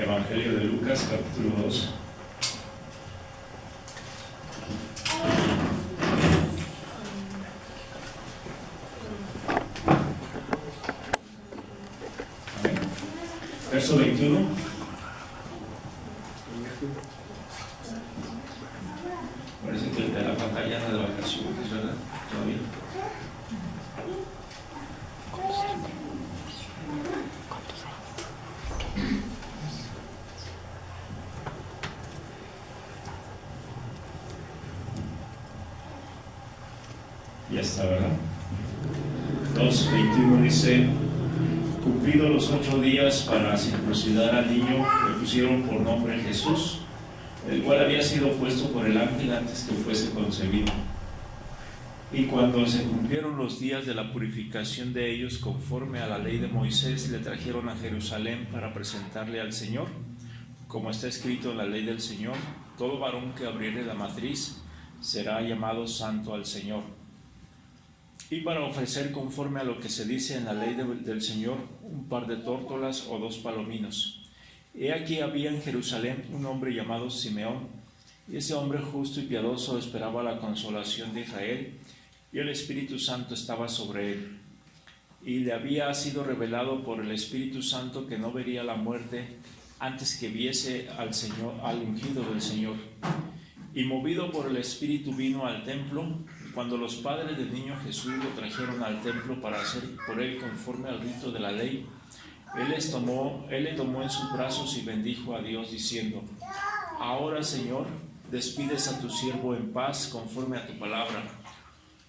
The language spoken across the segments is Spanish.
Evangelio de Lucas, capítulo 2. Verso 21. Parece que el de la pantalla no de vacaciones, ¿verdad? Todavía. Ya está, ¿verdad? 2:21 dice: cumplidos los 8 días para circuncidar al niño, le pusieron por nombre Jesús, el cual había sido puesto por el ángel antes que fuese concebido. Y cuando se cumplieron los días de la purificación de ellos conforme a la ley de Moisés, le trajeron a Jerusalén para presentarle al Señor, como está escrito en la ley del Señor: todo varón que abriere la matriz será llamado santo al Señor. Y para ofrecer conforme a lo que se dice en la ley del Señor, un par de tórtolas o 2 palominos. He aquí había en Jerusalén un hombre llamado Simeón, y ese hombre justo y piadoso esperaba la consolación de Israel, y el Espíritu Santo estaba sobre él. Y le había sido revelado por el Espíritu Santo que no vería la muerte antes que viese al Señor, al ungido del Señor. Y movido por el Espíritu vino al templo. Cuando los padres del niño Jesús lo trajeron al templo para hacer por él conforme al rito de la ley, él le tomó en sus brazos y bendijo a Dios diciendo: ahora, Señor, despides a tu siervo en paz conforme a tu palabra,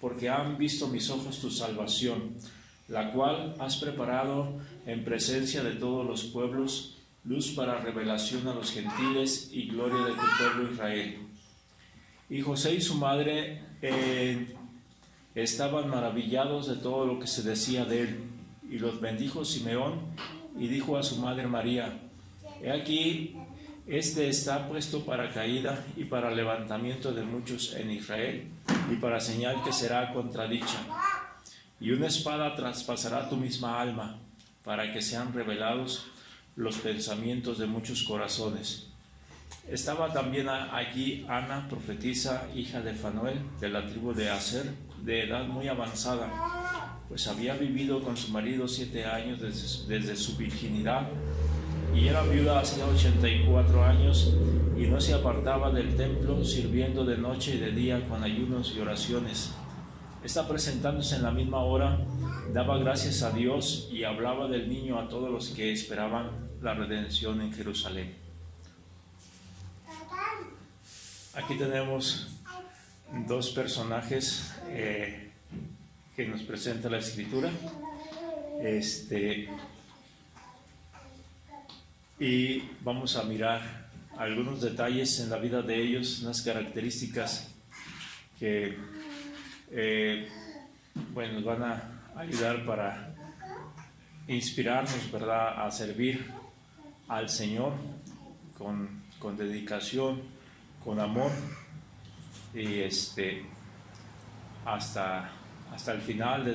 porque han visto mis ojos tu salvación, la cual has preparado en presencia de todos los pueblos, luz para revelación a los gentiles y gloria de tu pueblo Israel. Y José y su madre estaban maravillados de todo lo que se decía de él. Y los bendijo Simeón y dijo a su madre María: he aquí, este está puesto para caída y para levantamiento de muchos en Israel, y para señal que será contradicha. Y una espada traspasará tu misma alma, para que sean revelados los pensamientos de muchos corazones. Estaba también allí Ana, profetisa, hija de Fanuel, de la tribu de Aser, de edad muy avanzada, pues había vivido con su marido 7 años desde su virginidad, y era viuda hacía 84 años, y no se apartaba del templo, sirviendo de noche y de día con ayunos y oraciones. Esta, presentándose en la misma hora, daba gracias a Dios y hablaba del niño a todos los que esperaban la redención en Jerusalén. Aquí tenemos 2 personajes que nos presenta la Escritura. Y vamos a mirar algunos detalles en la vida de ellos, unas características que nos van a ayudar para inspirarnos, ¿verdad?, a servir al Señor con dedicación, con amor, y hasta el final de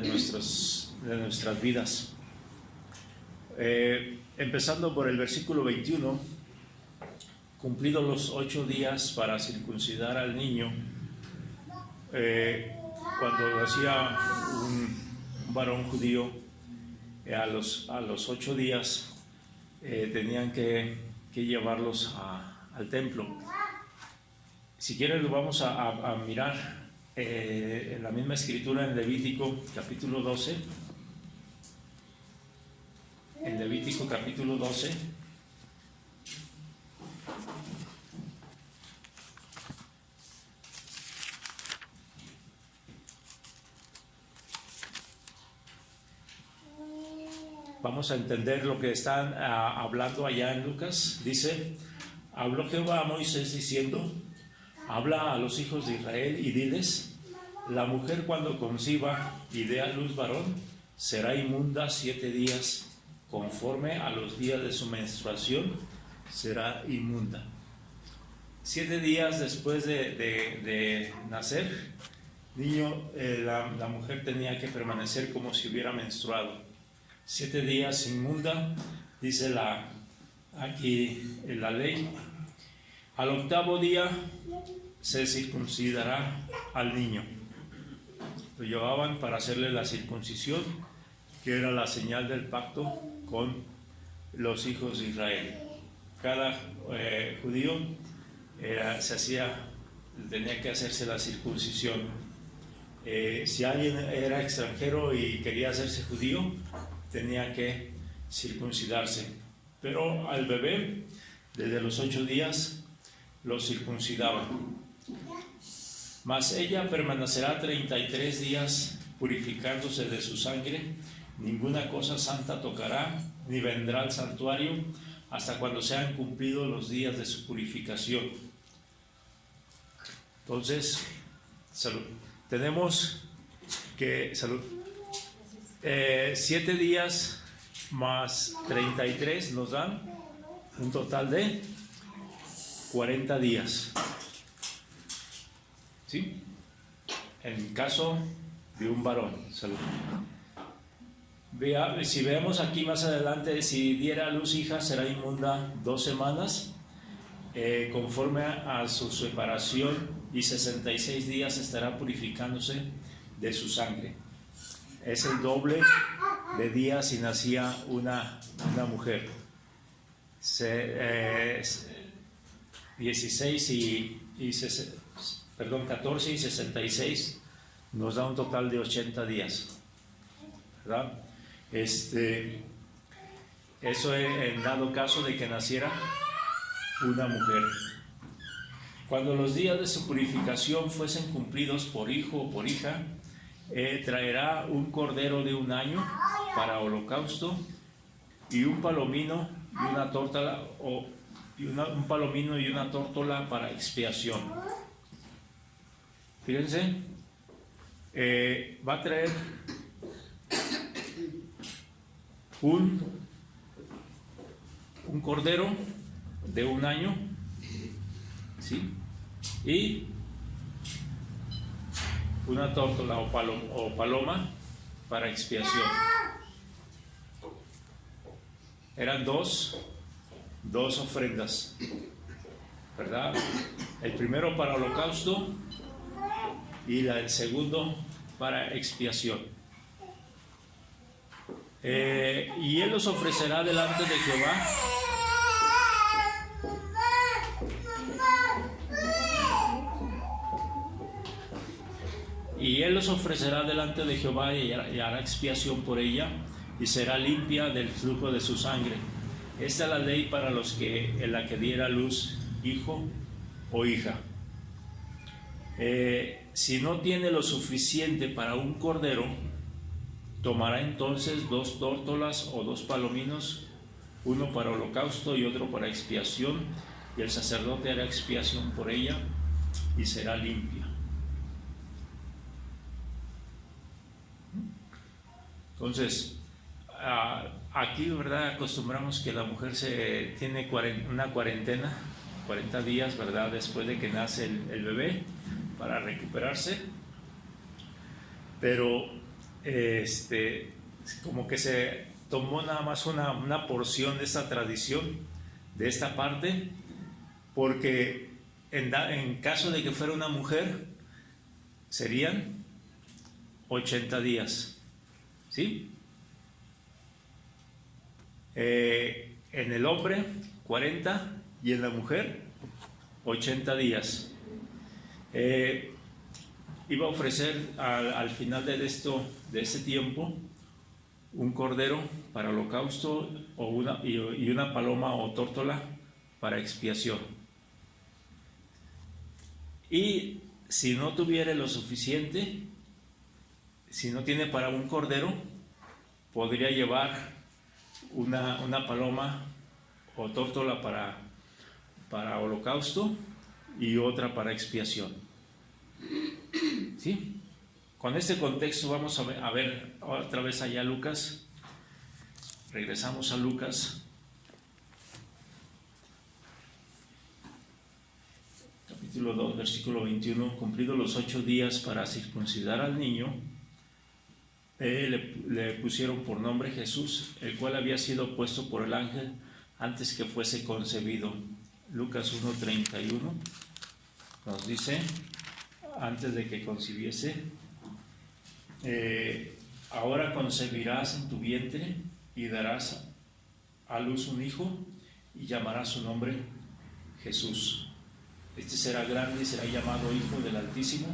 nuestras vidas. Empezando por el versículo 21, cumplidos los 8 días para circuncidar al niño, cuando hacía un varón judío, a los 8 días tenían que llevarlos al templo. Si quieren, lo vamos a mirar en la misma escritura en Levítico capítulo 12. En Levítico capítulo 12. Vamos a entender lo que están hablando allá en Lucas. Dice: habló Jehová a Moisés diciendo: habla a los hijos de Israel y diles: la mujer cuando conciba y dé a luz varón será inmunda 7 días, conforme a los días de su menstruación será inmunda. 7 días después de nacer, niño, la mujer tenía que permanecer como si hubiera menstruado. 7 días inmunda, dice aquí en la ley. Al octavo día se circuncidará al niño. Lo llevaban para hacerle la circuncisión, que era la señal del pacto con los hijos de Israel. Cada judío tenía que hacerse la circuncisión. Si alguien era extranjero y quería hacerse judío, tenía que circuncidarse. Pero al bebé, desde los 8 días, lo circuncidaban. Mas ella permanecerá 33 días purificándose de su sangre. Ninguna cosa santa tocará, ni vendrá al santuario hasta cuando sean cumplidos los días de su purificación. Entonces, salud. Tenemos que 7 días más 33 nos dan un total de 40 días. ¿Sí? En caso de un varón. Salud. Si vemos aquí más adelante, si diera a luz hija, será inmunda 2 semanas, conforme a su separación, y 66 días estará purificándose de su sangre. Es el doble de días si nacía una mujer. 14 y 66 nos da un total de 80 días, ¿verdad? Eso en dado caso de que naciera una mujer. Cuando los días de su purificación fuesen cumplidos por hijo o por hija, traerá un cordero de 1 año para holocausto, y un palomino y una tórtola, un palomino y una tórtola para expiación. Fíjense, va a traer un cordero de 1 año, ¿sí? Y una tórtola o paloma para expiación. Eran dos ofrendas, ¿verdad? El primero para holocausto y el segundo para expiación. Y él los ofrecerá delante de Jehová. Y él los ofrecerá delante de Jehová y hará expiación por ella, y será limpia del flujo de su sangre. Esta es la ley para los que en la que diera luz hijo o hija. Si no tiene lo suficiente para un cordero, tomará entonces 2 tórtolas o 2 palominos, uno para holocausto y otro para expiación, y el sacerdote hará expiación por ella y será limpia. Entonces, aquí, ¿verdad?, acostumbramos que la mujer tiene una cuarentena, 40 días, ¿verdad?, después de que nace el bebé, para recuperarse. Pero como que se tomó nada más una porción de esta tradición, de esta parte, porque en caso de que fuera una mujer, serían 80 días. ¿Sí? En el hombre 40 y en la mujer 80 días. Iba a ofrecer al final de este tiempo un cordero para holocausto y una paloma o tórtola para expiación. Y si no tuviera lo suficiente, si no tiene para un cordero, podría llevar una paloma o tórtola para holocausto y otra para expiación. ¿Sí? Con este contexto vamos a ver otra vez allá Lucas. Regresamos a Lucas. Capítulo 2, versículo 21. Cumplidos los 8 días para circuncidar al niño, le pusieron por nombre Jesús, el cual había sido puesto por el ángel antes que fuese concebido. Lucas 1:31 nos dice, antes de que concibiese, ahora concebirás en tu vientre y darás a luz un hijo y llamarás su nombre Jesús. Este será grande y será llamado Hijo del Altísimo,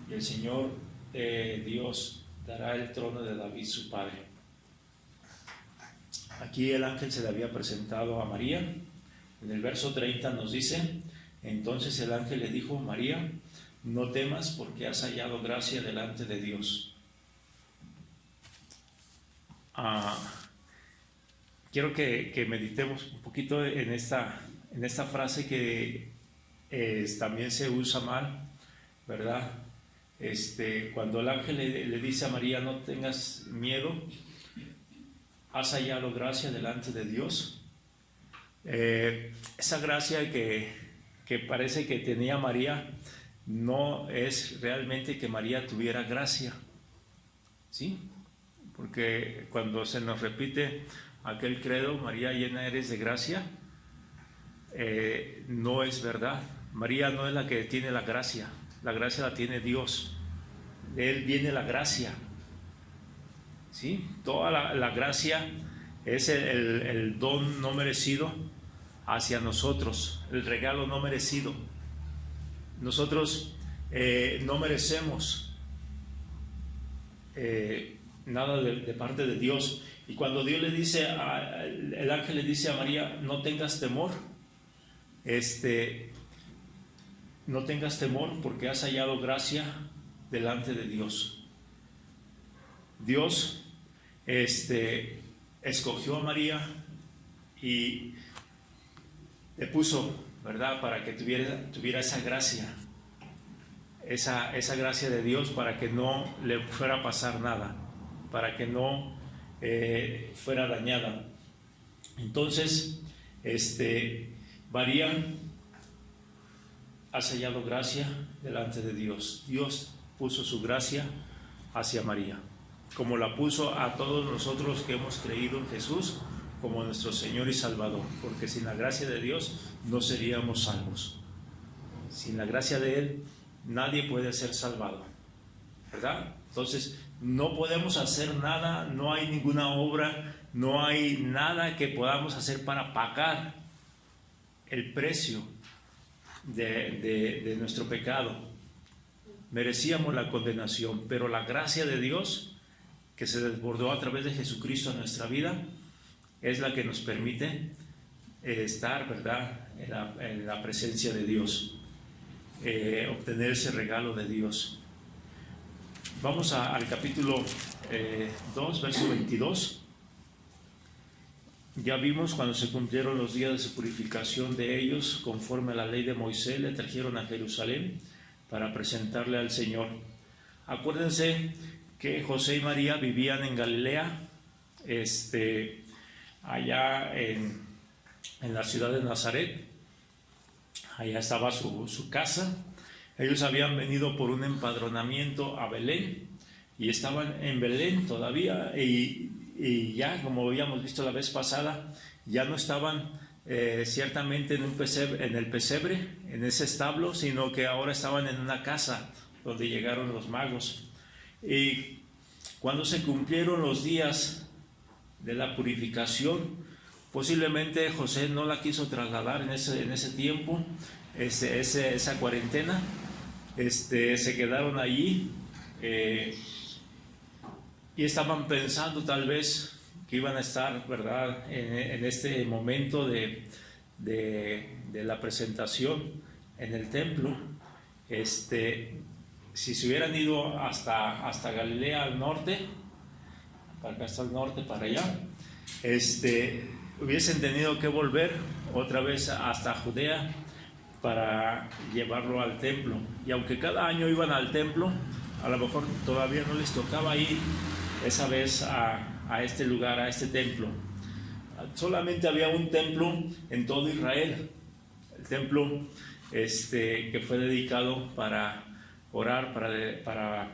y el Señor Dios dará el trono de David su padre. Aquí el ángel se le había presentado a María. En el verso 30 nos dice, entonces el ángel le dijo, María, no temas porque has hallado gracia delante de Dios. Quiero que meditemos un poquito en esta frase que también se usa mal, ¿verdad? Cuando el ángel le dice a María, no tengas miedo, has hallado gracia delante de Dios. Esa gracia que parece que tenía María no es realmente que María tuviera gracia, ¿sí? Porque cuando se nos repite aquel credo, María llena eres de gracia, no es verdad. María no es la que tiene la gracia la tiene Dios. De Él viene la gracia, ¿sí? Toda la gracia es el don no merecido hacia nosotros, el regalo no merecido. Nosotros no merecemos nada de parte de Dios. Y cuando Dios le dice, el ángel le dice a María, no tengas temor, no tengas temor porque has hallado gracia delante de Dios. Dios escogió a María y le puso, ¿verdad?, para que tuviera esa gracia, esa gracia de Dios, para que no le fuera a pasar nada, para que no fuera dañada. Entonces, María ha hallado gracia delante de Dios. Dios puso su gracia hacia María, como la puso a todos nosotros que hemos creído en Jesús como nuestro Señor y Salvador, porque sin la gracia de Dios no seríamos salvos. Sin la gracia de Él nadie puede ser salvado, ¿verdad? Entonces no podemos hacer nada, no hay ninguna obra, no hay nada que podamos hacer para pagar el precio de nuestro pecado. Merecíamos la condenación, pero la gracia de Dios que se desbordó a través de Jesucristo en nuestra vida es la que nos permite estar, ¿verdad?, en la presencia de Dios, obtener ese regalo de Dios. Vamos al capítulo 2, verso 22. Ya vimos cuando se cumplieron los días de su purificación de ellos, conforme a la ley de Moisés, le trajeron a Jerusalén para presentarle al Señor. Acuérdense que José y María vivían en Galilea, allá en la ciudad de Nazaret. Allá estaba su casa. Ellos habían venido por un empadronamiento a Belén y estaban en Belén todavía, y ya, como habíamos visto la vez pasada, ya no estaban ciertamente en el pesebre, en ese establo, sino que ahora estaban en una casa donde llegaron los magos. Y cuando se cumplieron los días de la purificación, posiblemente José no la quiso trasladar en ese tiempo, esa cuarentena. Se quedaron allí y estaban pensando tal vez que iban a estar, ¿verdad?, en este momento de la presentación en el templo. Si se hubieran ido hasta Galilea al norte, para acá, hasta el norte, para allá, hubiesen tenido que volver otra vez hasta Judea para llevarlo al templo. Y aunque cada año iban al templo, a lo mejor todavía no les tocaba ir esa vez a este lugar, a este templo. Solamente había un templo en todo Israel, el templo que fue dedicado para orar, para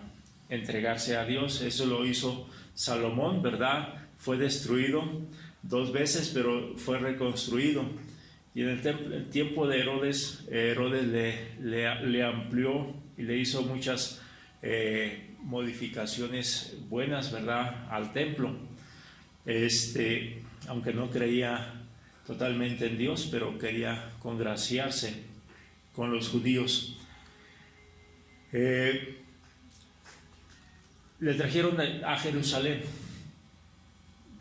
entregarse a Dios. Eso lo hizo Salomón, ¿verdad? Fue destruido 2 veces, pero fue reconstruido. Y en el tiempo de Herodes, le amplió y le hizo muchas modificaciones buenas, ¿verdad?, al templo. Aunque no creía totalmente en Dios, pero quería congraciarse con los judíos. Le trajeron a Jerusalén,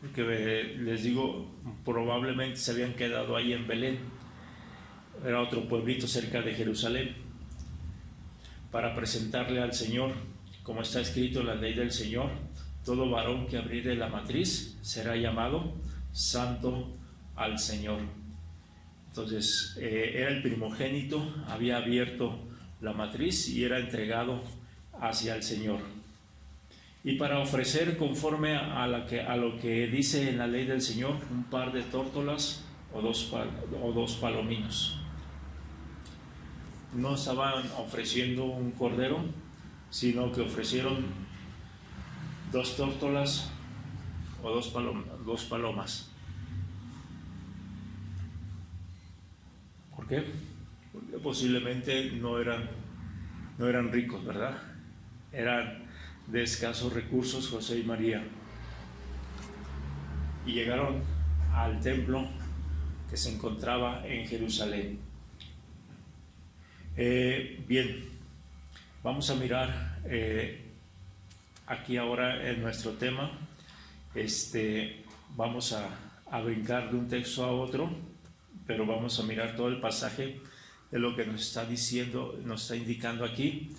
porque les digo, probablemente se habían quedado ahí en Belén, era otro pueblito cerca de Jerusalén, para presentarle al Señor, como está escrito en la ley del Señor: todo varón que abriere la matriz será llamado santo al Señor. Entonces era el primogénito, había abierto la matriz y era entregado hacia el Señor. Y para ofrecer, conforme a lo que dice en la ley del Señor, un par de tórtolas o dos palominos. No estaban ofreciendo un cordero, sino que ofrecieron 2 tórtolas o 2 palomas. ¿Por qué? Porque posiblemente no eran ricos, ¿verdad? Eran de escasos recursos José y María. Y llegaron al templo que se encontraba en Jerusalén. Bien, vamos a mirar aquí ahora en nuestro tema. Vamos a brincar de un texto a otro, pero vamos a mirar todo el pasaje de lo que nos está diciendo, nos está indicando aquí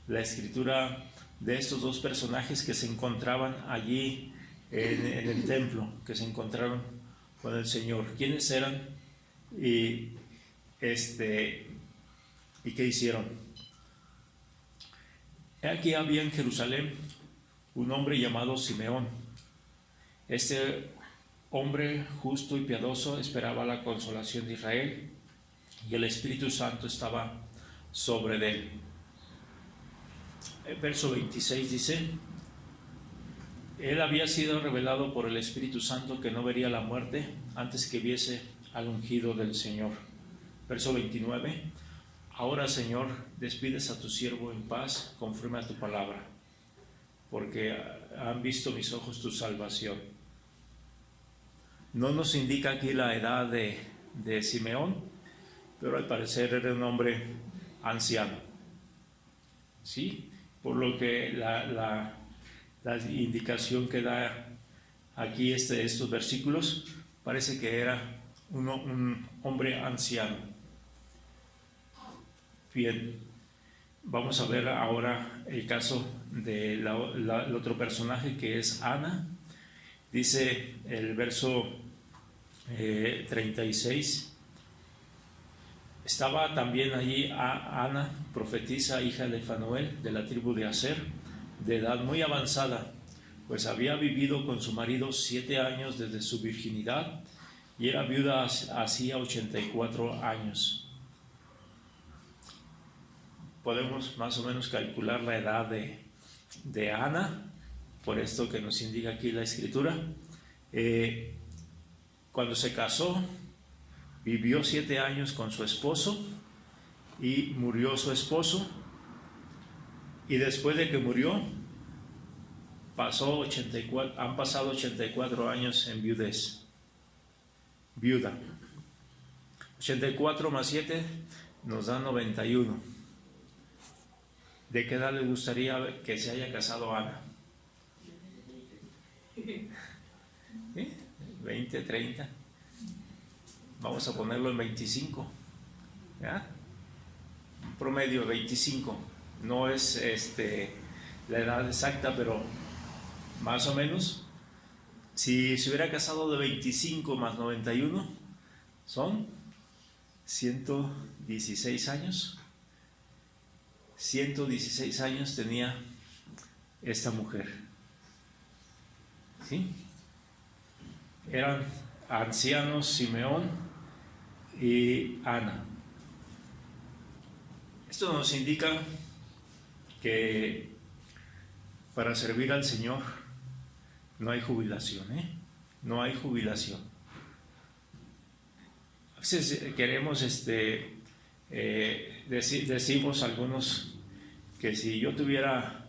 la escritura de estos 2 personajes que se encontraban allí en el templo, que se encontraron con el Señor. ¿Quiénes eran? ¿Y qué hicieron? Aquí había en Jerusalén un hombre llamado Simeón. Este hombre justo y piadoso esperaba la consolación de Israel, y el Espíritu Santo estaba sobre él. El verso 26 dice: él había sido revelado por el Espíritu Santo que no vería la muerte antes que viese al ungido del Señor. Verso 29: ahora, Señor, despides a tu siervo en paz conforme a tu palabra, porque han visto mis ojos tu salvación. No nos indica aquí la edad de Simeón, pero al parecer era un hombre anciano, ¿sí? Por lo que la indicación que da aquí estos versículos, parece que era un hombre anciano. Bien, vamos a ver ahora el caso del otro personaje, que es Ana. Dice el verso 36: estaba también allí Ana, profetisa, hija de Fanuel, de la tribu de Aser, de edad muy avanzada, pues había vivido con su marido 7 años desde su virginidad, y era viuda hacía 84 años. Podemos más o menos calcular la edad de Ana, por esto que nos indica aquí la escritura. Cuando se casó, vivió 7 años con su esposo, y murió su esposo, y después de que murió, han pasado 84 años en viudez. Viuda. 84 más 7 nos da 91. ¿De qué edad le gustaría que se haya casado Ana? 20, 30. Vamos a ponerlo en 25. ¿Ya? Promedio 25. No es la edad exacta, pero más o menos. Si se hubiera casado de 25 más 91, son 116 años. 116 años tenía esta mujer. ¿Sí? Eran ancianos Simeón y Ana. Esto nos indica que para servir al Señor no hay jubilación, No hay jubilación. veces queremos, decimos algunos que si yo tuviera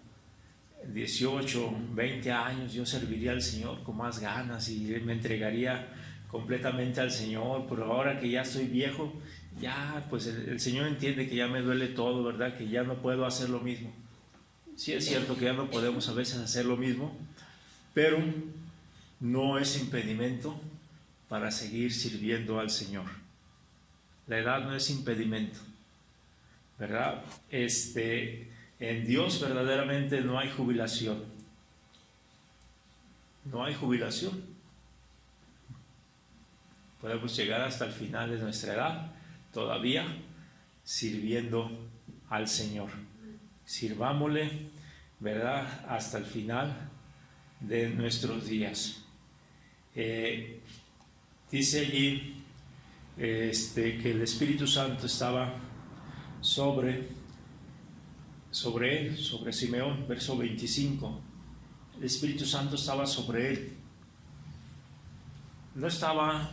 18, 20 años, yo serviría al Señor con más ganas y me entregaría completamente al Señor, pero ahora que ya estoy viejo, ya pues el Señor entiende que ya me duele todo, ¿verdad? Que ya no puedo hacer lo mismo. Sí es cierto que ya no podemos a veces hacer lo mismo, pero no es impedimento para seguir sirviendo al Señor. La edad no es impedimento, ¿verdad? En Dios verdaderamente no hay jubilación. No hay jubilación. Podemos llegar hasta el final de nuestra edad todavía sirviendo al Señor. Sirvámosle, ¿verdad? Hasta el final de nuestros días. Dice allí que el Espíritu Santo estaba sobre él, sobre Simeón, verso 25. El Espíritu Santo estaba sobre él. No estaba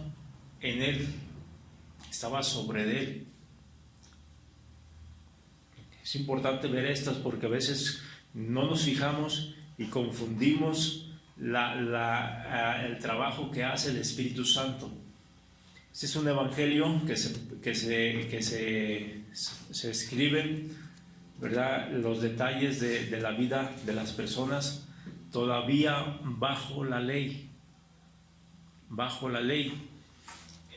en él, estaba sobre él. Es importante ver estas porque a veces no nos fijamos y confundimos el trabajo que hace el Espíritu Santo. Este es un evangelio que se escriben, ¿verdad?, los detalles de la vida de las personas todavía bajo la ley. Bajo la ley.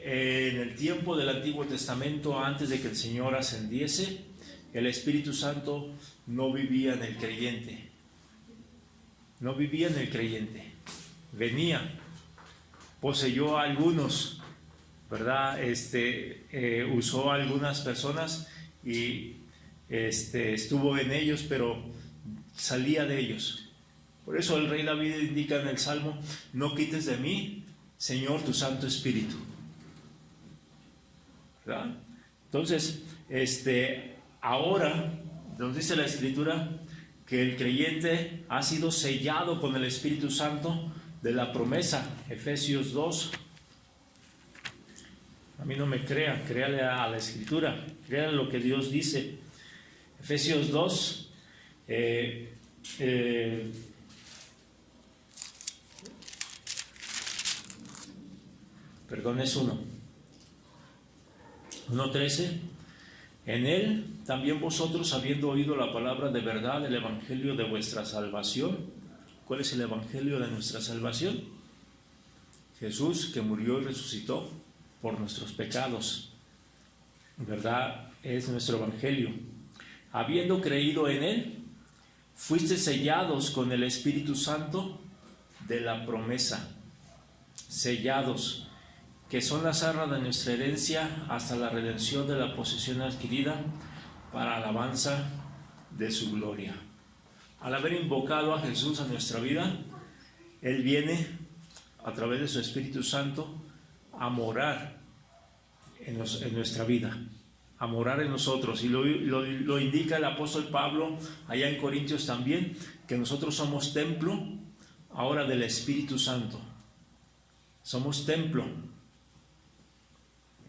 En el tiempo del Antiguo Testamento, antes de que el Señor ascendiese, el Espíritu Santo no vivía en el creyente. No vivía en el creyente. Venía, poseyó a algunos, ¿verdad? Usó a algunas personas y estuvo en ellos, pero salía de ellos. Por eso el rey David indica en el Salmo: no quites de mí, Señor, tu Santo Espíritu. ¿Verdad? Entonces, ahora nos dice la Escritura que el creyente ha sido sellado con el Espíritu Santo de la promesa. Efesios 2. A mí no me crea, créale a la Escritura, créale lo que Dios dice. Efesios 2, perdón, es 1:13. En él también vosotros, habiendo oído la palabra de verdad, el evangelio de vuestra salvación. ¿Cuál es el evangelio de nuestra salvación? Jesús, que murió y resucitó por nuestros pecados, ¿verdad? Es nuestro evangelio. Habiendo creído en él, fuiste sellados con el Espíritu Santo de la promesa. Sellados, que son las arras de nuestra herencia hasta la redención de la posesión adquirida para alabanza de su gloria. Al haber invocado a Jesús a nuestra vida, Él viene a través de su Espíritu Santo a morar en nuestra vida, a morar en nosotros. Y lo indica el apóstol Pablo allá en Corintios también, que nosotros somos templo ahora del Espíritu Santo. Somos templo.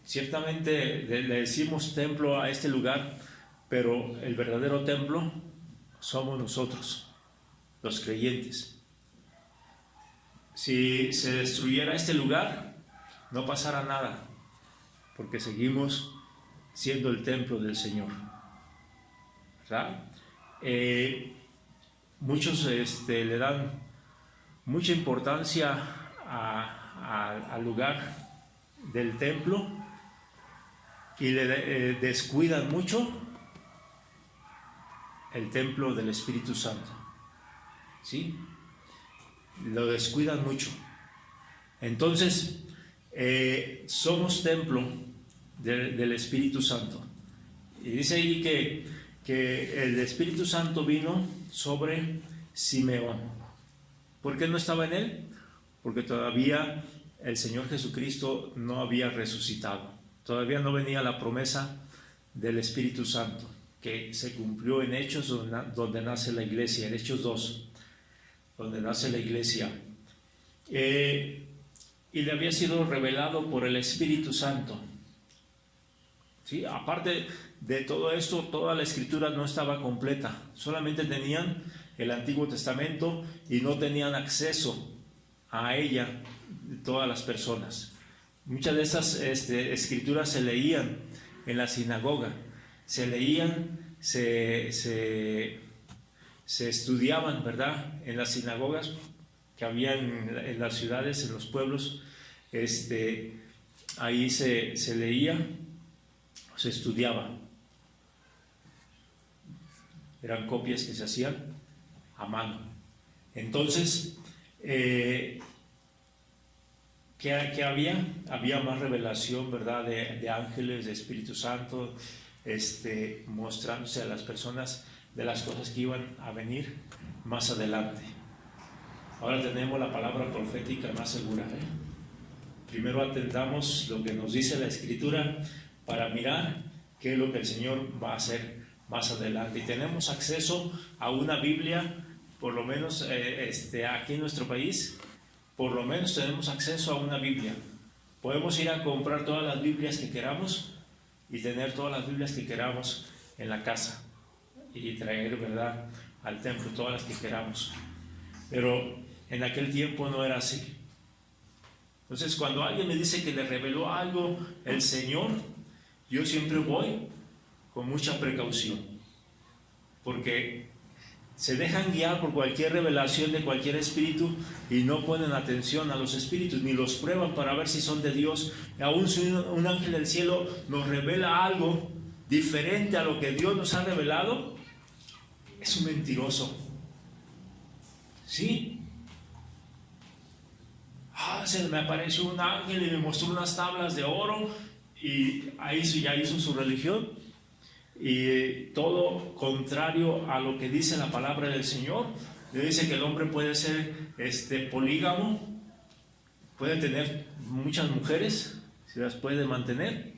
Ciertamente le decimos templo a este lugar, pero el verdadero templo somos nosotros, los creyentes. Si se destruyera este lugar, no pasara nada, porque seguimos siendo el templo del Señor, ¿verdad? Muchos le dan mucha importancia al lugar del templo y le descuidan mucho el templo del Espíritu Santo, ¿sí? Lo descuidan mucho. Entonces, somos templo del Espíritu Santo. Y dice ahí que el Espíritu Santo vino sobre Simeón. ¿Por qué no estaba en él? Porque todavía el Señor Jesucristo no había resucitado. Todavía no venía la promesa del Espíritu Santo, que se cumplió en Hechos, donde nace la iglesia, en Hechos 2, donde nace la iglesia. Y le había sido revelado por el Espíritu Santo ¿Sí? Aparte de todo esto, toda la escritura no estaba completa, solamente tenían el Antiguo Testamento y no tenían acceso a ella todas las personas. Muchas de esas escrituras se leían en la sinagoga, se leían, se estudiaban, ¿verdad? En las sinagogas que había en las ciudades, en los pueblos, ahí se leía, se estudiaba. Eran copias que se hacían a mano. Entonces, ¿qué había? Había más revelación, ¿verdad? De ángeles, de Espíritu Santo, mostrándose a las personas de las cosas que iban a venir más adelante. Ahora tenemos la palabra profética más segura, Primero atendamos lo que nos dice la Escritura para mirar qué es lo que el Señor va a hacer más adelante. Y tenemos acceso a una Biblia, por lo menos aquí en nuestro país, por lo menos tenemos acceso a una Biblia. Podemos ir a comprar todas las Biblias que queramos y tener todas las Biblias que queramos en la casa y traer, ¿verdad?, al templo todas las que queramos. Pero en aquel tiempo no era así. Entonces, cuando alguien me dice que le reveló algo el Señor, yo siempre voy con mucha precaución, porque se dejan guiar por cualquier revelación de cualquier espíritu y no ponen atención a los espíritus, ni los prueban para ver si son de Dios. Aún si un ángel del cielo nos revela algo diferente a lo que Dios nos ha revelado, es un mentiroso. ¿Sí? Se me apareció un ángel y me mostró unas tablas de oro y ahí ya hizo su religión, y todo contrario a lo que dice la palabra del Señor. Le dice que el hombre puede ser polígamo, puede tener muchas mujeres, si las puede mantener.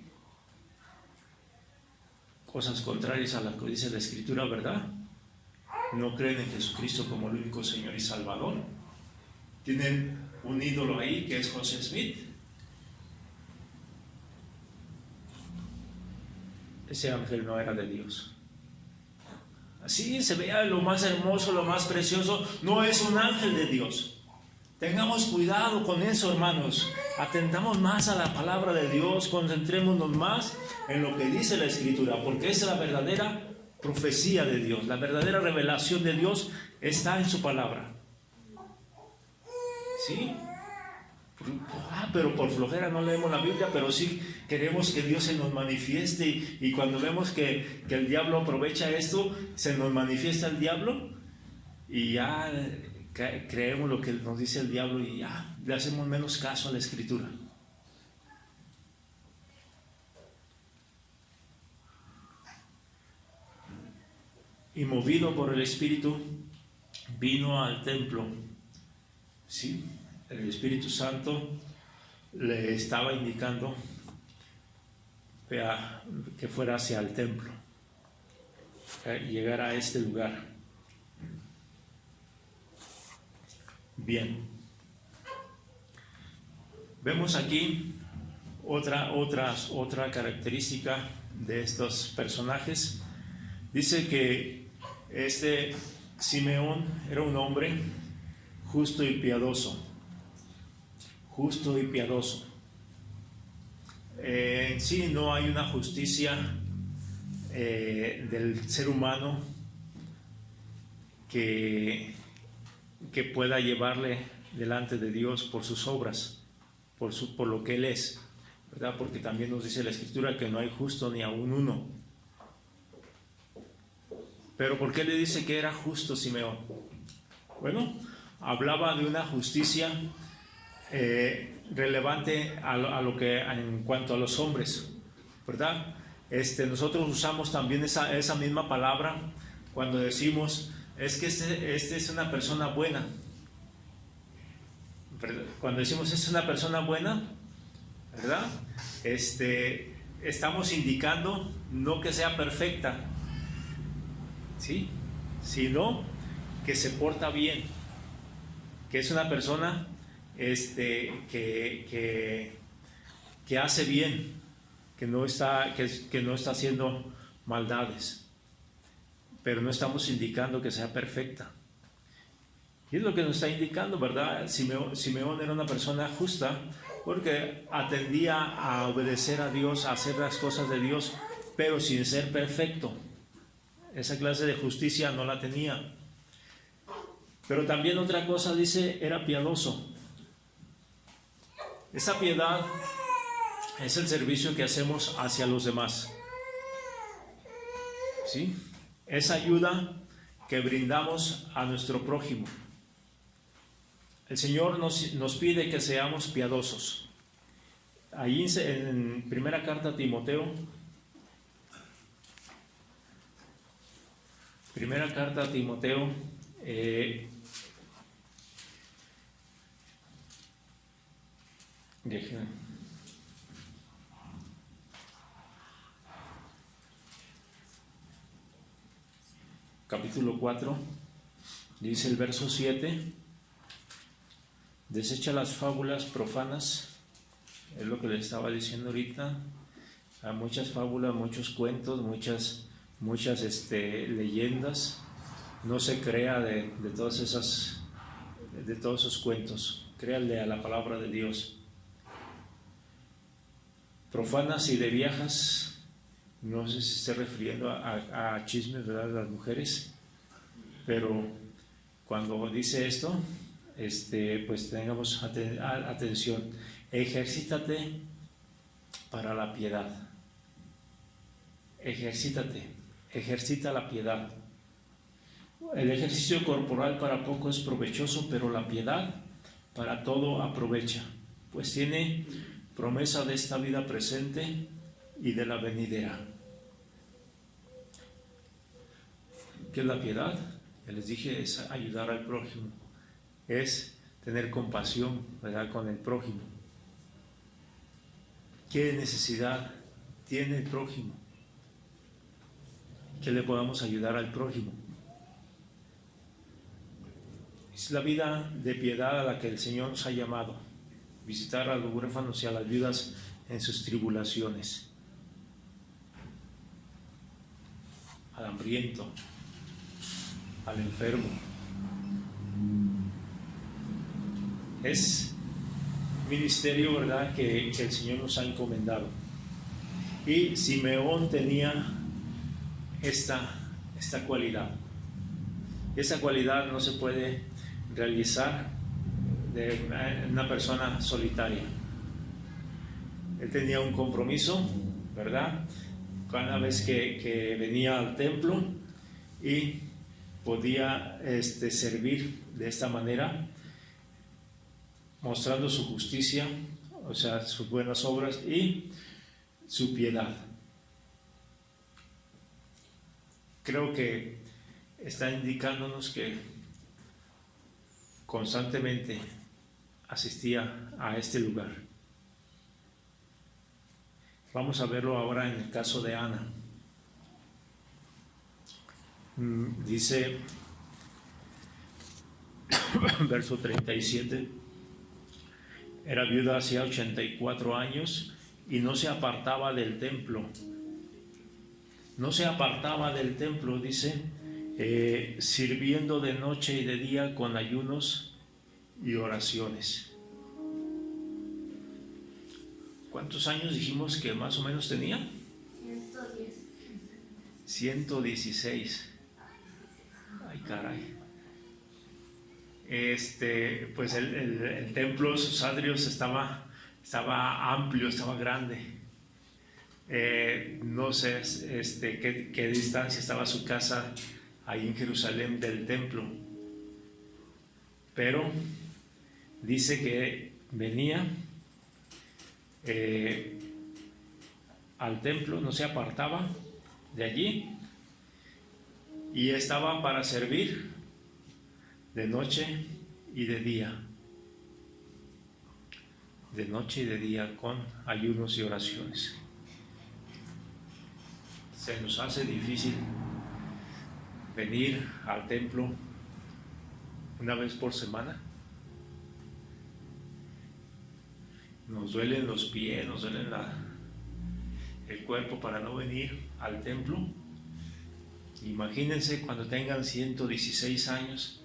Cosas contrarias a lo que dice la Escritura, ¿verdad? No creen en Jesucristo como el único Señor y Salvador. Tienen un ídolo ahí que es José Smith. Ese ángel no era de Dios. Así se vea lo más hermoso, lo más precioso, no es un ángel de Dios. Tengamos cuidado con eso, hermanos. Atentamos más a la palabra de Dios, concentrémonos más en lo que dice la Escritura, porque es la verdadera profecía de Dios, la verdadera revelación de Dios está en su palabra. ¿Sí? Pero por flojera no leemos la Biblia, pero sí queremos que Dios se nos manifieste, y cuando vemos que el diablo aprovecha esto, se nos manifiesta el diablo y ya creemos lo que nos dice el diablo y ya le hacemos menos caso a la Escritura. Y movido por el Espíritu vino al templo. ¿Sí? El Espíritu Santo le estaba indicando que fuera hacia el templo, llegar a este lugar. Bien, vemos aquí otra característica de estos personajes. Dice que Simeón era un hombre justo y piadoso. Justo y piadoso. En sí no hay una justicia del ser humano que pueda llevarle delante de Dios por sus obras, por lo que Él es, ¿verdad? Porque también nos dice la Escritura que no hay justo ni aún uno. Pero ¿por qué le dice que era justo Simeón? Bueno, hablaba de una justicia relevante a lo que en cuanto a los hombres, ¿verdad? Nosotros usamos también esa misma palabra cuando decimos es que este es una persona buena, ¿verdad? Cuando decimos es una persona buena, ¿verdad? Estamos indicando no que sea perfecta, ¿sí? Sino que se porta bien, que es una persona que hace bien, que no está haciendo maldades, pero no estamos indicando que sea perfecta. Y es lo que nos está indicando, ¿verdad? Simeón era una persona justa porque atendía a obedecer a Dios, a hacer las cosas de Dios, pero sin ser perfecto. Esa clase de justicia no la tenía. Pero también otra cosa, dice, era piadoso. Esa piedad es el servicio que hacemos hacia los demás. ¿Sí? Esa ayuda que brindamos a nuestro prójimo. El Señor nos pide que seamos piadosos. Ahí en primera carta a Timoteo, capítulo 4, dice el verso 7, desecha las fábulas profanas, es lo que le estaba diciendo ahorita. Hay muchas fábulas, muchos cuentos, muchas leyendas. No se crea de todos esos cuentos, créanle a la palabra de Dios. Profanas y de viejas, no sé si se esté refiriendo a chismes, ¿verdad?, de las mujeres, pero cuando dice esto, pues tengamos atención. Ejercítate para la piedad. Ejercita la piedad. El ejercicio corporal para poco es provechoso, pero la piedad para todo aprovecha, pues tiene promesa de esta vida presente y de la venidera. ¿Qué es la piedad? Ya les dije, es ayudar al prójimo, es tener compasión, ¿verdad?, con el prójimo. ¿Qué necesidad tiene el prójimo? Que le podamos ayudar al prójimo. Es la vida de piedad a la que el Señor nos ha llamado, visitar a los huérfanos y a las viudas en sus tribulaciones, al hambriento, al enfermo. Es ministerio, ¿verdad?, que el Señor nos ha encomendado. Y Simeón tenía esta cualidad. Esa cualidad no se puede realizar de una persona solitaria. Él tenía un compromiso, ¿verdad?, cada vez que venía al templo, y podía servir de esta manera, mostrando su justicia, o sea, sus buenas obras y su piedad. Creo que está indicándonos que constantemente asistía a este lugar. Vamos a verlo ahora en el caso de Ana. Dice verso 37, era viuda hacía 84 años y no se apartaba del templo. No se apartaba del templo, dice, sirviendo de noche y de día con ayunos y oraciones. ¿Cuántos años dijimos que más o menos tenía? 116. Ay, caray. Pues el templo, sus atrios estaba amplio, estaba grande. No sé qué distancia estaba su casa ahí en Jerusalén del templo, pero dice que venía al templo, no se apartaba de allí, y estaba para servir de noche y de día, con ayunos y oraciones. Se nos hace difícil venir al templo una vez por semana. Nos duelen los pies, nos duelen el cuerpo para no venir al templo. Imagínense cuando tengan 116 años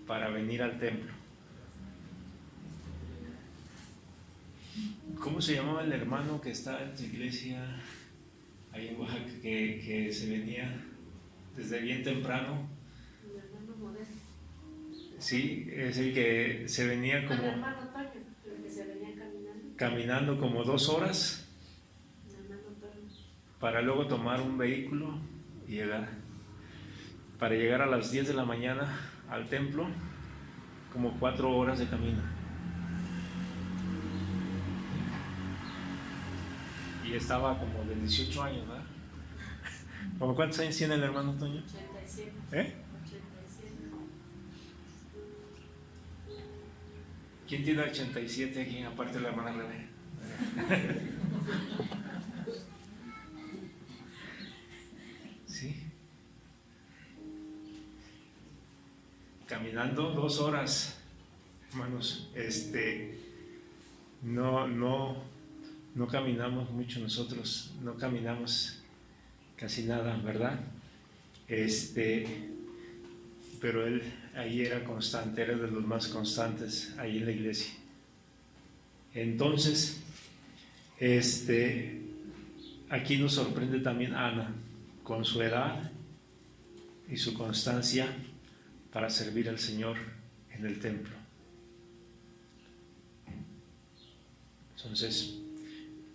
para venir al templo. ¿Cómo se llamaba el hermano que está en tu iglesia ahí en Oaxaca, que se venía desde bien temprano? El hermano Modesto. Sí, es el que se venía como... El hermano Toño, el que se venía caminando. Caminando como 2 horas El hermano Toño. para luego tomar un vehículo y llegar. Para llegar a las 10 de la mañana al templo, como 4 horas de camino. Y estaba como de 18 años, ¿verdad? ¿Como cuántos años tiene el hermano Toño? 87. ¿Eh? 87. ¿Quién tiene 87 aquí, aparte de la hermana René? Sí. Caminando 2 horas, hermanos. No caminamos mucho nosotros, no caminamos casi nada, ¿verdad? Pero él ahí era constante, era de los más constantes ahí en la iglesia. Entonces, aquí nos sorprende también Ana, con su edad y su constancia para servir al Señor en el templo. Entonces,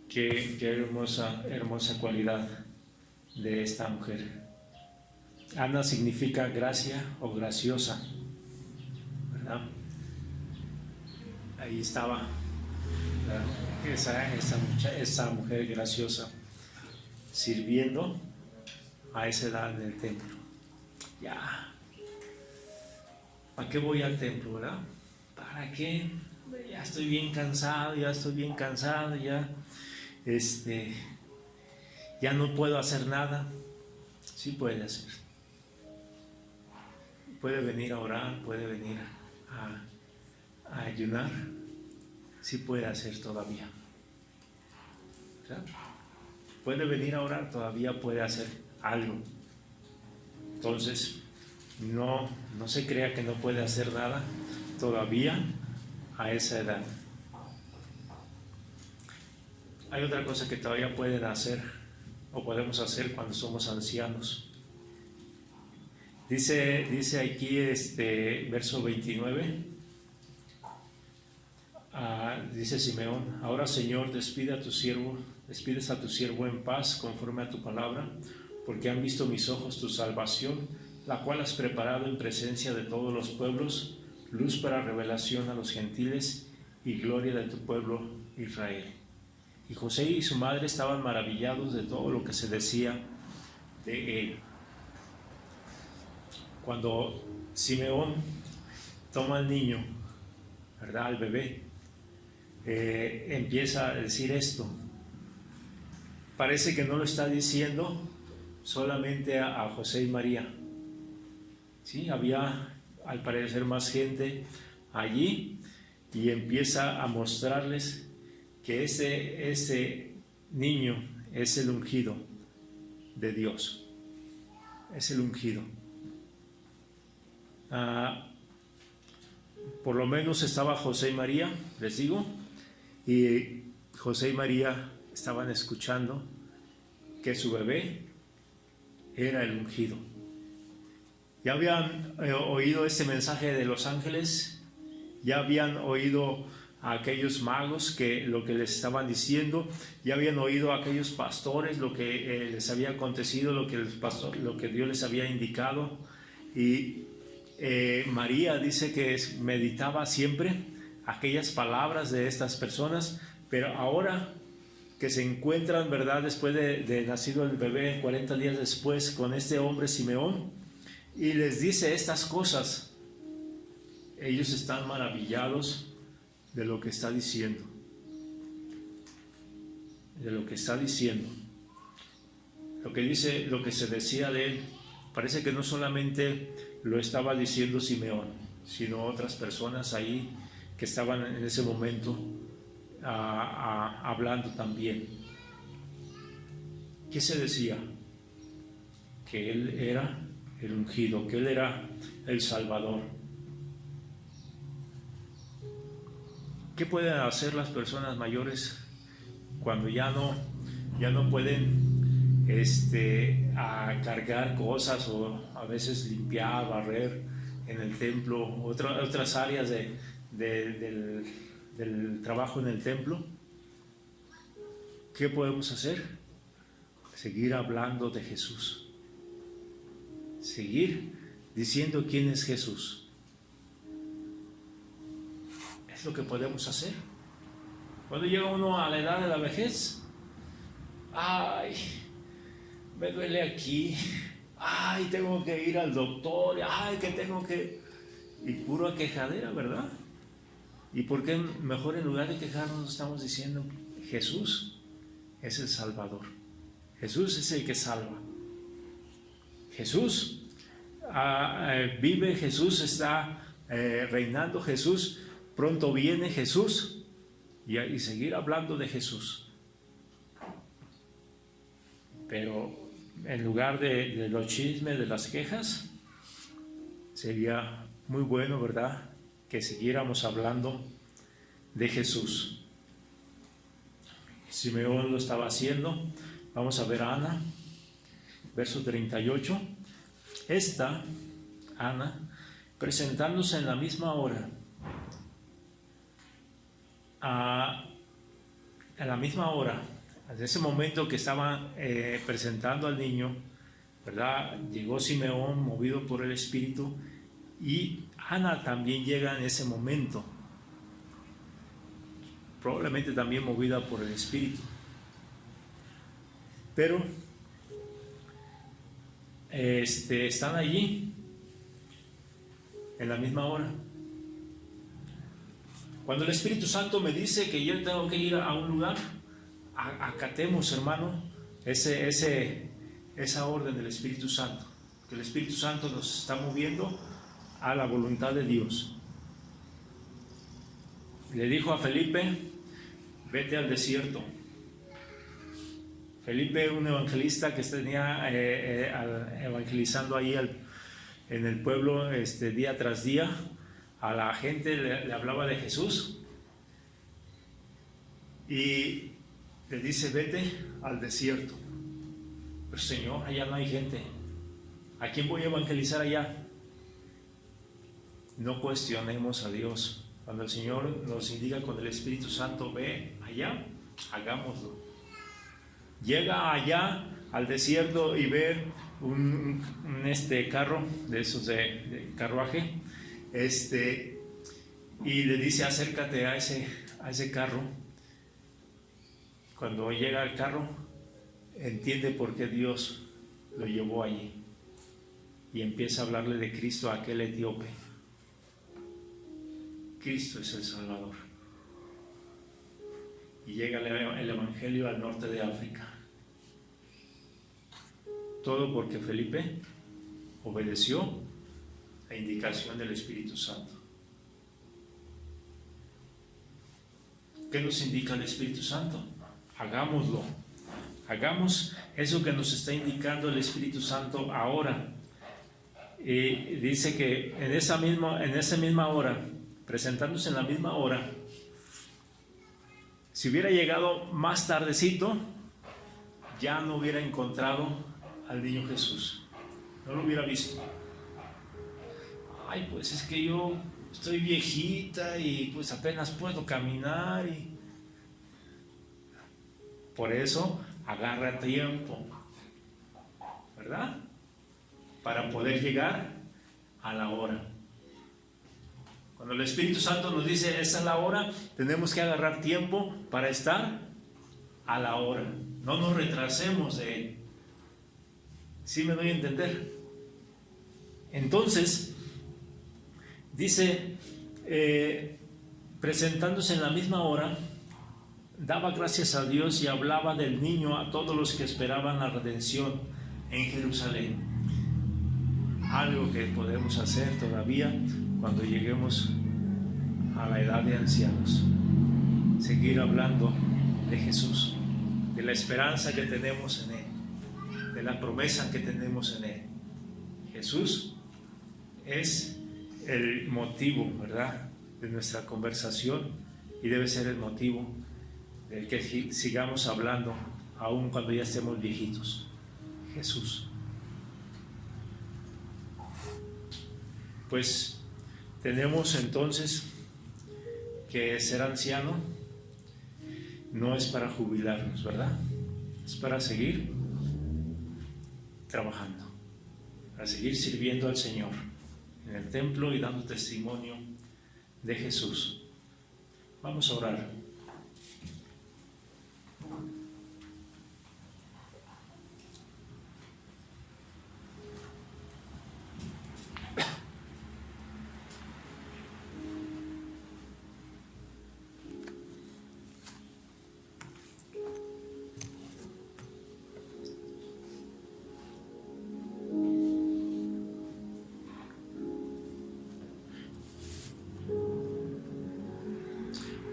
qué hermosa cualidad de esta mujer. Ana significa gracia o graciosa, ¿verdad? Ahí estaba, ¿verdad? Esa mujer graciosa sirviendo a esa edad en el templo. Ya, ¿para qué voy al templo, verdad? ¿Para qué? Ya estoy bien cansado, ya no puedo hacer nada. Sí puede hacer. Puede venir a orar, puede venir a ayunar. Sí puede hacer todavía. ¿Verdad? Puede venir a orar, todavía puede hacer algo. Entonces, no se crea que no puede hacer nada todavía a esa edad. Hay otra cosa que todavía pueden hacer o podemos hacer cuando somos ancianos. Dice aquí verso 29, dice Simeón: ahora, Señor, despides a tu siervo en paz conforme a tu palabra, porque han visto mis ojos tu salvación, la cual has preparado en presencia de todos los pueblos, luz para revelación a los gentiles y gloria de tu pueblo Israel. Y José y su madre estaban maravillados de todo lo que se decía de él. Cuando Simeón toma al niño, ¿verdad?, al bebé, empieza a decir esto. Parece que no lo está diciendo solamente a José y María. Sí, había al parecer más gente allí, y empieza a mostrarles que ese niño es el ungido de Dios, es el ungido. Por lo menos estaba José y María, les digo, y José y María estaban escuchando que su bebé era el ungido. Ya habían oído este mensaje de los ángeles, ya habían oído a aquellos magos que lo que les estaban diciendo, ya habían oído a aquellos pastores lo que les había acontecido, lo que Dios les había indicado. Y María dice que meditaba siempre aquellas palabras de estas personas, pero ahora que se encuentran, ¿verdad?, después de nacido el bebé, 40 días después, con este hombre Simeón, y les dice estas cosas, ellos están maravillados de lo que está diciendo, lo que se decía de él. Parece que no solamente lo estaba diciendo Simeón, sino otras personas ahí que estaban en ese momento hablando también. ¿qué se decía? Que Él era el ungido, que Él era el Salvador. ¿Qué pueden hacer las personas mayores cuando ya no pueden a cargar cosas, o a veces limpiar, barrer en el templo, otras áreas del trabajo en el templo? ¿Qué podemos hacer? Seguir hablando de Jesús, seguir diciendo quién es Jesús. Es lo que podemos hacer. Cuando llega uno a la edad de la vejez, ay, me duele aquí, ay, tengo que ir al doctor, ay, que tengo que... Y pura quejadera, ¿verdad? ¿Y por qué mejor en lugar de quejarnos estamos diciendo Jesús es el Salvador? Jesús es el que salva. Jesús vive, Jesús está reinando, Jesús pronto viene, Jesús, y seguir hablando de Jesús. Pero en lugar de los chismes, de las quejas, sería muy bueno, ¿verdad?, que siguiéramos hablando de Jesús. Simeón lo estaba haciendo. Vamos a ver a Ana, verso 38. Esta, Ana, presentándose en la misma hora, en la misma hora, en ese momento que estaban presentando al niño, ¿verdad?, llegó Simeón movido por el Espíritu, y Ana también llega en ese momento, probablemente también movida por el Espíritu. Pero están allí en la misma hora. Cuando el Espíritu Santo me dice que yo tengo que ir a un lugar, acatemos, hermano, esa orden del Espíritu Santo, que el Espíritu Santo nos está moviendo a la voluntad de Dios. Le dijo a Felipe, vete al desierto. Felipe, un evangelista que tenía evangelizando ahí en el pueblo día tras día, a la gente le hablaba de Jesús, y le dice, vete al desierto. Pero Señor, allá no hay gente, ¿a quién voy a evangelizar allá? No cuestionemos a Dios. Cuando el Señor nos indica con el Espíritu Santo, ve allá, hagámoslo. Llega allá al desierto y ve un carro de esos de carruaje, y le dice, acércate a ese carro. Cuando llega al carro, entiende por qué Dios lo llevó allí, y empieza a hablarle de Cristo a aquel etíope. Cristo es el Salvador. Y llega el Evangelio al norte de África. Todo porque Felipe obedeció la indicación del Espíritu Santo. ¿Qué nos indica el Espíritu Santo? Hagámoslo. Hagamos eso que nos está indicando el Espíritu Santo ahora. Y dice que en esa misma hora, presentándose en la misma hora, si hubiera llegado más tardecito, ya no hubiera encontrado al niño Jesús, no lo hubiera visto. Ay, pues es que yo estoy viejita y pues apenas puedo caminar, y por eso agarra tiempo, ¿verdad?, para poder llegar a la hora. Cuando el Espíritu Santo nos dice esa es la hora, tenemos que agarrar tiempo para estar a la hora. No nos retrasemos de Él. ¿Sí me doy a entender? Entonces, dice, presentándose en la misma hora, daba gracias a Dios y hablaba del niño a todos los que esperaban la redención en Jerusalén. Algo que podemos hacer todavía cuando lleguemos a la edad de ancianos. Seguir hablando de Jesús, de la esperanza que tenemos en Él. de la promesa que tenemos en Él. Jesús es el motivo, ¿verdad?, de nuestra conversación y debe ser el motivo del que sigamos hablando aun cuando ya estemos viejitos. Jesús. Pues tenemos entonces que ser anciano no es para jubilarnos, ¿verdad? Es para seguir trabajando, para seguir sirviendo al Señor en el templo y dando testimonio de Jesús. Vamos a orar.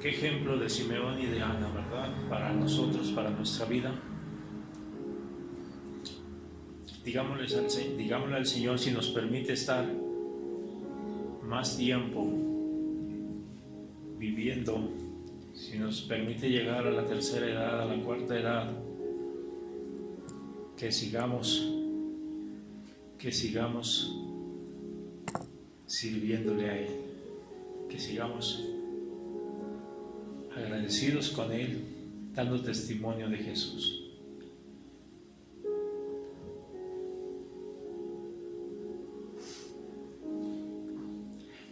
Qué ejemplo de Simeón y de Ana, ¿verdad? Para nosotros, para nuestra vida. Digámosle al Señor si nos permite estar más tiempo viviendo, si nos permite llegar a la tercera edad, a la cuarta edad, que sigamos sirviéndole a Él, que sigamos agradecidos con Él, dando testimonio de Jesús.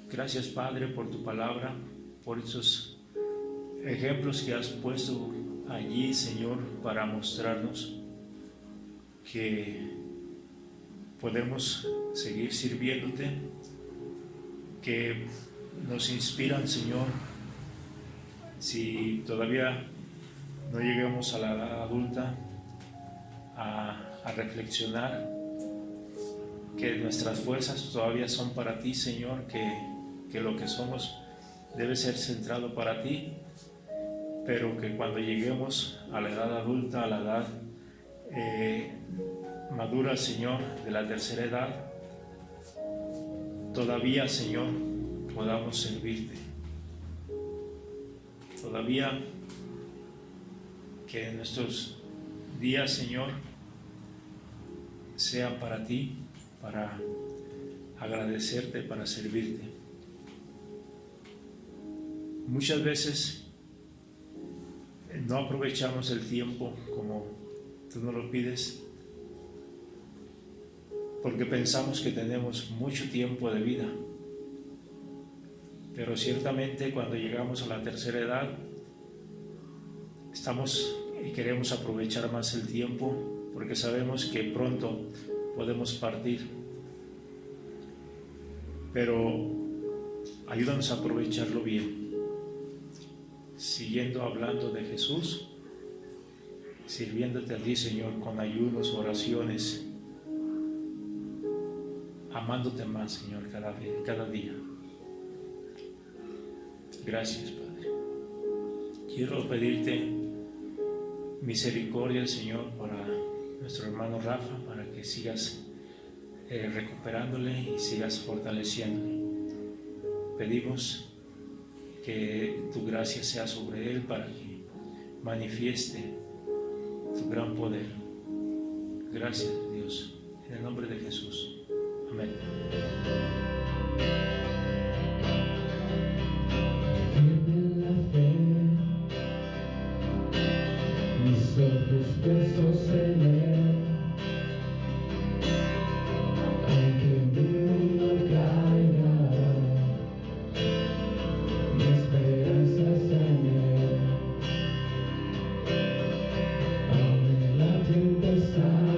Gracias, Padre, por tu palabra, por esos ejemplos que has puesto allí, Señor, para mostrarnos que podemos seguir sirviéndote, que nos inspiran, Señor, si todavía no lleguemos a la edad adulta, a reflexionar que nuestras fuerzas todavía son para ti, Señor, que lo que somos debe ser centrado para ti, pero que cuando lleguemos a la edad adulta, a la edad madura, Señor, de la tercera edad, todavía, Señor, podamos servirte. Todavía que en nuestros días, Señor, sean para ti, para agradecerte, para servirte. Muchas veces no aprovechamos el tiempo como tú nos lo pides, porque pensamos que tenemos mucho tiempo de vida. Pero ciertamente cuando llegamos a la tercera edad, estamos y queremos aprovechar más el tiempo, porque sabemos que pronto podemos partir. Pero ayúdanos a aprovecharlo bien, siguiendo hablando de Jesús, sirviéndote a ti, Señor, con ayunos, oraciones, amándote más, Señor, cada día. Gracias, Padre. Quiero pedirte misericordia, Señor, para nuestro hermano Rafa, para que sigas recuperándole y sigas fortaleciéndole. Pedimos que tu gracia sea sobre él para que manifieste tu gran poder. Gracias, Dios, en el nombre de Jesús. Amén. Puestos en él, aunque mi mundo caiga, mi esperanza está en él, aunque la tempestad